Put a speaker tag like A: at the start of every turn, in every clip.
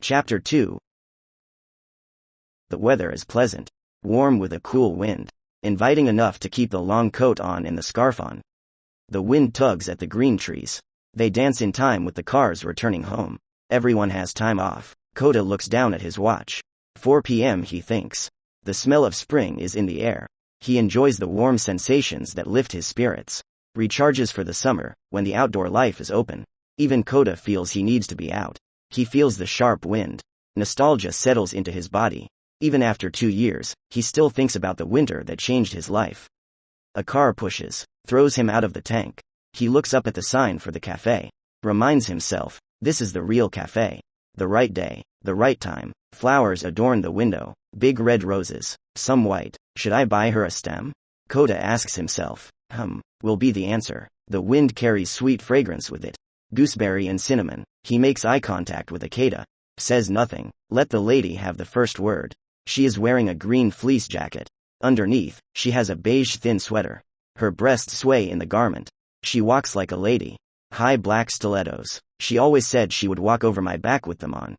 A: Chapter 2. The weather is pleasant, warm with a cool wind, inviting enough to keep the long coat on and the scarf on. The wind tugs at the green trees. They dance in time with the cars returning home. Everyone has time off. Kota looks down at his watch. 4 p.m. he thinks. The smell of spring is in the air. He enjoys the warm sensations that lift his spirits. Recharges for the summer, when the outdoor life is open. Even Kota feels he needs to be out. He feels the sharp wind. Nostalgia settles into his body. Even after 2 years, he still thinks about the winter that changed his life. A car pushes, throws him out of the tank. He looks up at the sign for the cafe. Reminds himself, this is the real cafe. The right day, the right time. Flowers adorn the window, big red roses, some white. Should I buy her a stem? Kota asks himself. Will be the answer. The wind carries sweet fragrance with it. Gooseberry and cinnamon. He makes eye contact with Akeda. Says nothing. Let the lady have the first word. She is wearing a green fleece jacket. Underneath, she has a beige thin sweater. Her breasts sway in the garment. She walks like a lady. High black stilettos. She always said she would walk over my back with them on.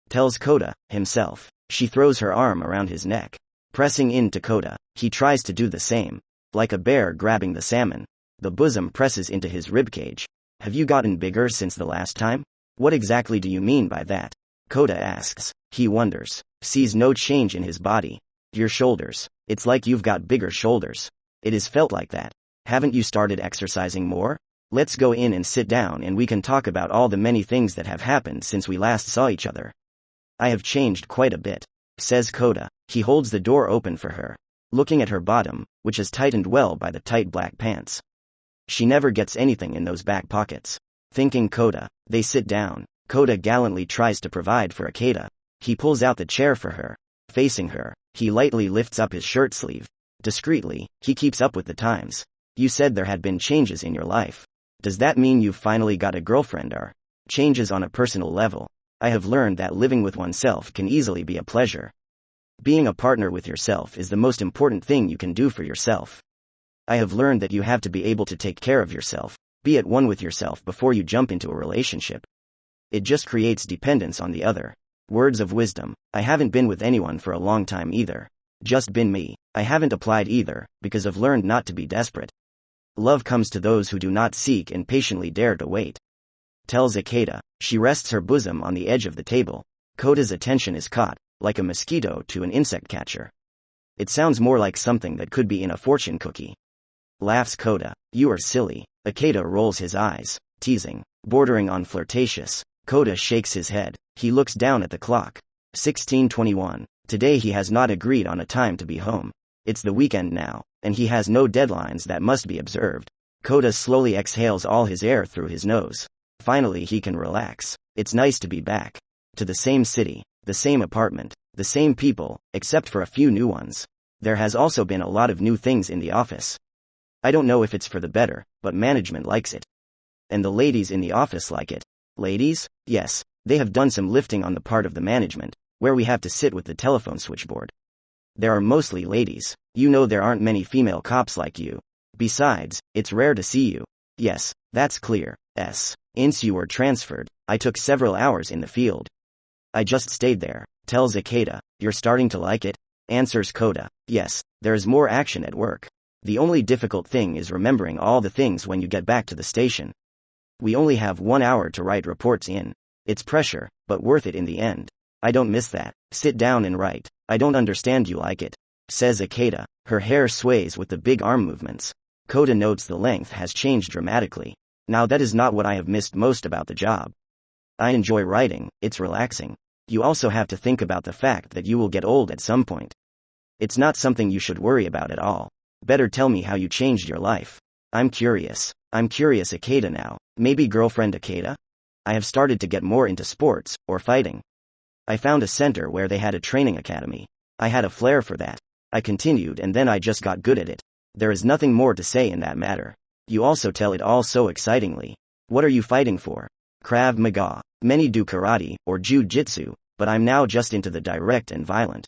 A: Tells Kota, himself. She throws her arm around his neck. Pressing into Kota, he tries to do the same. Like a bear grabbing the salmon. The bosom presses into his ribcage. Have you gotten bigger since the last time? What exactly do you mean by that? Kota asks. He wonders. Sees no change in his body. Your shoulders. It's like you've got bigger shoulders. It is felt like that. Haven't you started exercising more? Let's go in and sit down and we can talk about all the many things that have happened since we last saw each other. I have changed quite a bit, says Kota. He holds the door open for her, looking at her bottom, which is tightened well by the tight black pants. She never gets anything in those back pockets. Thinking Kota, they sit down. Kota gallantly tries to provide for Akeda. He pulls out the chair for her. Facing her, he lightly lifts up his shirt sleeve. Discreetly, he keeps up with the times. You said there had been changes in your life. Does that mean you've finally got a girlfriend or changes on a personal level? I have learned that living with oneself can easily be a pleasure. Being a partner with yourself is the most important thing you can do for yourself. I have learned that you have to be able to take care of yourself, be at one with yourself before you jump into a relationship. It just creates dependence on the other. Words of wisdom. I haven't been with anyone for a long time either. Just been me. I haven't applied either, because I've learned not to be desperate. Love comes to those who do not seek and patiently dare to wait. Tells Akeda. She rests her bosom on the edge of the table. Kota's attention is caught, like a mosquito to an insect catcher. It sounds more like something that could be in a fortune cookie. Laughs Kota. You are silly. Akeda rolls his eyes, teasing, bordering on flirtatious. Kota shakes his head. He looks down at the clock. 16:21. Today he has not agreed on a time to be home. It's the weekend now, and he has no deadlines that must be observed. Kota slowly exhales all his air through his nose. Finally he can relax. It's nice to be back. To the same city, the same apartment, the same people, except for a few new ones. There has also been a lot of new things in the office. I don't know if it's for the better, but management likes it. And the ladies in the office like it. Ladies? Yes, they have done some lifting on the part of the management, where we have to sit with the telephone switchboard. There are mostly ladies. You know there aren't many female cops like you. Besides, it's rare to see you. Yes, that's clear. Since you were transferred, I took several hours in the field. I just stayed there. Tells Akeda. You're starting to like it? Answers Kota. Yes, there is more action at work. The only difficult thing is remembering all the things when you get back to the station. We only have 1 hour to write reports in. It's pressure, but worth it in the end. I don't miss that. Sit down and write. I don't understand you like it. Says Akeda. Her hair sways with the big arm movements. Kota notes the length has changed dramatically. Now that is not what I have missed most about the job. I enjoy writing, it's relaxing. You also have to think about the fact that you will get old at some point. It's not something you should worry about at all. Better tell me how you changed your life. I'm curious, Akeda now. Maybe girlfriend Akeda? I have started to get more into sports, or fighting. I found a center where they had a training academy. I had a flair for that. I continued and then I just got good at it. There is nothing more to say in that matter. You also tell it all so excitingly. What are you fighting for? Krav Maga. Many do karate, or jiu-jitsu, but I'm now just into the direct and violent.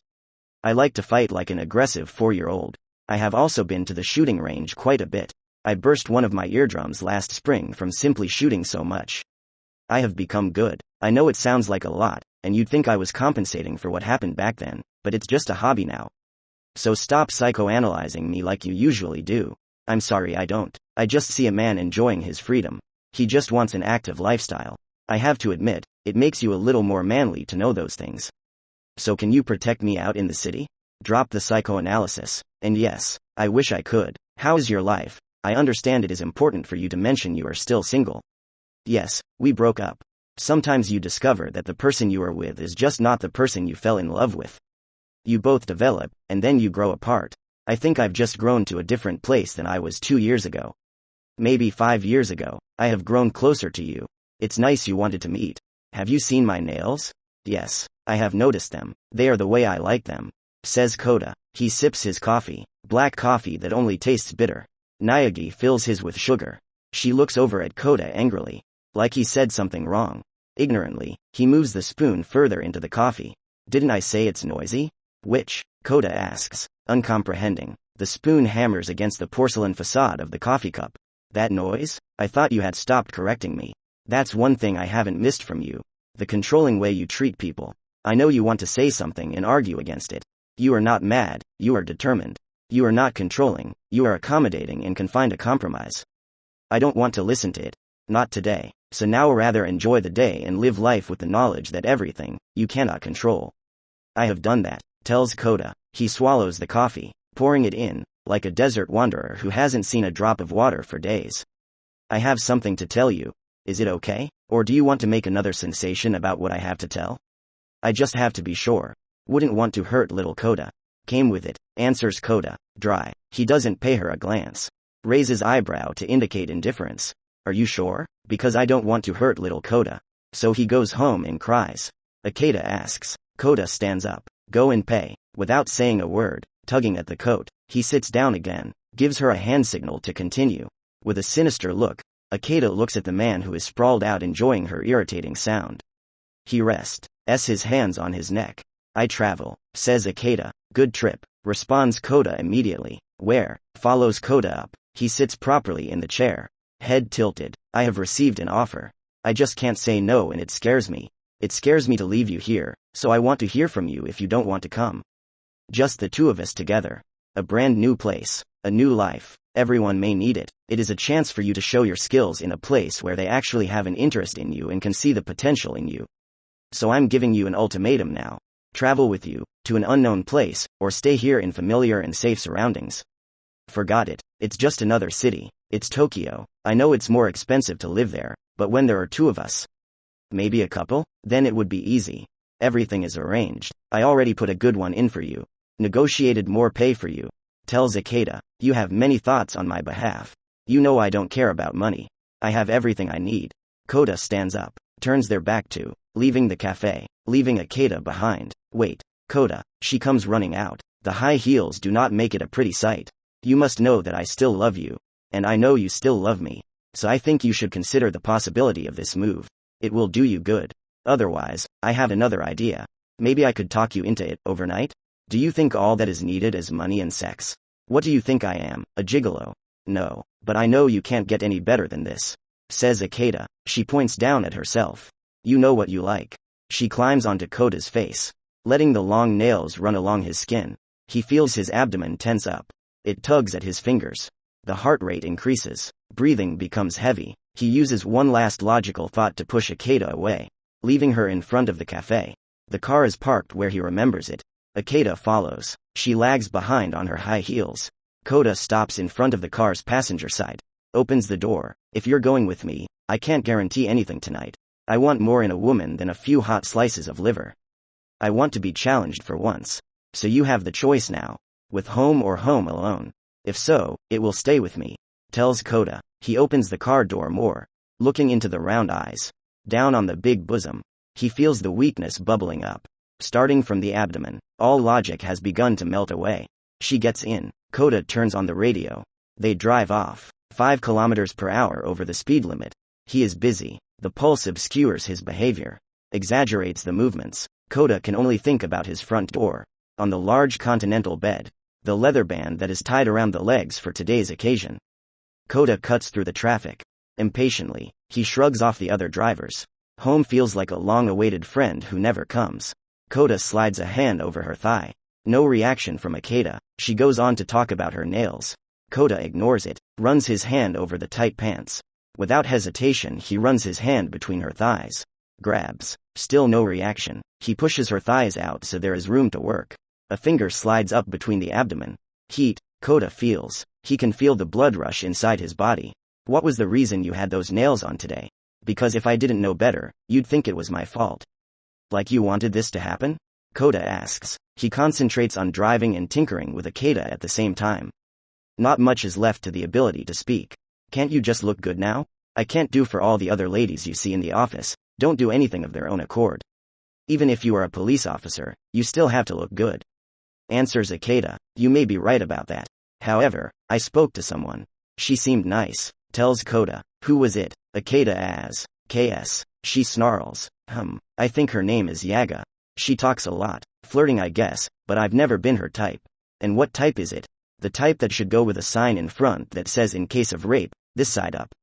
A: I like to fight like an aggressive 4-year-old. I have also been to the shooting range quite a bit. I burst one of my eardrums last spring from simply shooting so much. I have become good. I know it sounds like a lot, and you'd think I was compensating for what happened back then, but it's just a hobby now. So stop psychoanalyzing me like you usually do. I'm sorry, I don't. I just see a man enjoying his freedom. He just wants an active lifestyle. I have to admit, it makes you a little more manly to know those things. So can you protect me out in the city? Drop the psychoanalysis. And yes, I wish I could. How's your life? I understand it is important for you to mention you are still single. Yes, we broke up. Sometimes you discover that the person you are with is just not the person you fell in love with. You both develop, and then you grow apart. I think I've just grown to a different place than I was 2 years ago. Maybe 5 years ago. I have grown closer to you. It's nice you wanted to meet. Have you seen my nails? Yes, I have noticed them. They are the way I like them, says Kota. He sips his coffee, black coffee that only tastes bitter. Naogi fills his with sugar. She looks over at Kota angrily, like he said something wrong. Ignorantly, he moves the spoon further into the coffee. Didn't I say it's noisy? Which? Kota asks, uncomprehending. The spoon hammers against the porcelain facade of the coffee cup. That noise? I thought you had stopped correcting me. That's one thing I haven't missed from you. The controlling way you treat people. I know you want to say something and argue against it. You are not mad, you are determined. You are not controlling, you are accommodating and can find a compromise. I don't want to listen to it. Not today. So now rather enjoy the day and live life with the knowledge that everything, you cannot control. I have done that, tells Kota. He swallows the coffee, pouring it in, like a desert wanderer who hasn't seen a drop of water for days. I have something to tell you. Is it okay? Or do you want to make another sensation about what I have to tell? I just have to be sure. Wouldn't want to hurt little Kota. Came with it, answers Kota, dry. He doesn't pay her a glance. Raises eyebrow to indicate indifference. Are you sure? Because I don't want to hurt little Kota. So he goes home and cries. Akeda asks. Kota stands up. Go and pay. Without saying a word, tugging at the coat, he sits down again, gives her a hand signal to continue. With a sinister look, Akeda looks at the man who is sprawled out enjoying her irritating sound. He rests his hands on his neck. I travel, says Akeda. Good trip, responds Kota immediately. Where? Follows Kota up. He sits properly in the chair. Head tilted. I have received an offer. I just can't say no and it scares me. It scares me to leave you here, so I want to hear from you if you don't want to come. Just the two of us together. A brand new place. A new life. Everyone may need it. It is a chance for you to show your skills in a place where they actually have an interest in you and can see the potential in you. So I'm giving you an ultimatum now. Travel with you, to an unknown place, or stay here in familiar and safe surroundings. Forgot it. It's just another city. It's Tokyo. I know it's more expensive to live there, but when there are two of us, maybe a couple, then it would be easy. Everything is arranged. I already put a good one in for you. Negotiated more pay for you. Tells Akeda. You have many thoughts on my behalf. You know I don't care about money. I have everything I need. Kota stands up, turns their back to, leaving the cafe, leaving Akeda behind. Wait, Kota. She comes running out. The high heels do not make it a pretty sight. You must know that I still love you. And I know you still love me. So I think you should consider the possibility of this move. It will do you good. Otherwise, I have another idea. Maybe I could talk you into it overnight? Do you think all that is needed is money and sex? What do you think I am, a gigolo? No, but I know you can't get any better than this. Says Akeda. She points down at herself. You know what you like. She climbs onto Kota's face, letting the long nails run along his skin. He feels his abdomen tense up. It tugs at his fingers. The heart rate increases. Breathing becomes heavy. He uses one last logical thought to push Akeda away, leaving her in front of the cafe. The car is parked where he remembers it. Akeda follows. She lags behind on her high heels. Kota stops in front of the car's passenger side. Opens the door. If you're going with me, I can't guarantee anything tonight. I want more in a woman than a few hot slices of liver. I want to be challenged for once. So you have the choice now. With home or home alone. If so, it will stay with me. Tells Kota. He opens the car door more. Looking into the round eyes. Down on the big bosom. He feels the weakness bubbling up. Starting from the abdomen. All logic has begun to melt away. She gets in. Kota turns on the radio. They drive off. 5 kilometers per hour over the speed limit. He is busy. The pulse obscures his behavior. Exaggerates the movements. Kota can only think about his front door. On the large continental bed. The leather band that is tied around the legs for today's occasion. Kota cuts through the traffic. Impatiently, he shrugs off the other drivers. Home feels like a long-awaited friend who never comes. Kota slides a hand over her thigh. No reaction from Akeda. She goes on to talk about her nails. Kota ignores it, runs his hand over the tight pants. Without hesitation, he runs his hand between her thighs. Grabs. Still no reaction. He pushes her thighs out so there is room to work. A finger slides up between the abdomen. Heat. Kota feels. He can feel the blood rush inside his body. What was the reason you had those nails on today? Because if I didn't know better, you'd think it was my fault. Like you wanted this to happen? Kota asks. He concentrates on driving and tinkering with Akeda at the same time. Not much is left to the ability to speak. Can't you just look good now? I can't do for all the other ladies you see in the office, don't do anything of their own accord. Even if you are a police officer, you still have to look good. Answers Akeda. You may be right about that. However, I spoke to someone. She seemed nice. Tells Kota. Who was it? Akeda as. KS. She snarls. I think her name is Yaga. She talks a lot. Flirting I guess, but I've never been her type. And what type is it? The type that should go with a sign in front that says in case of rape, this side up.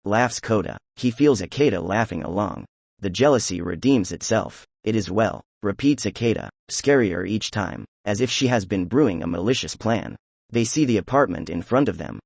A: Laughs Kota. He feels Akeda laughing along. The jealousy redeems itself. It is well. Repeats Akeda. Scarier each time, as if she has been brewing a malicious plan. They see the apartment in front of them.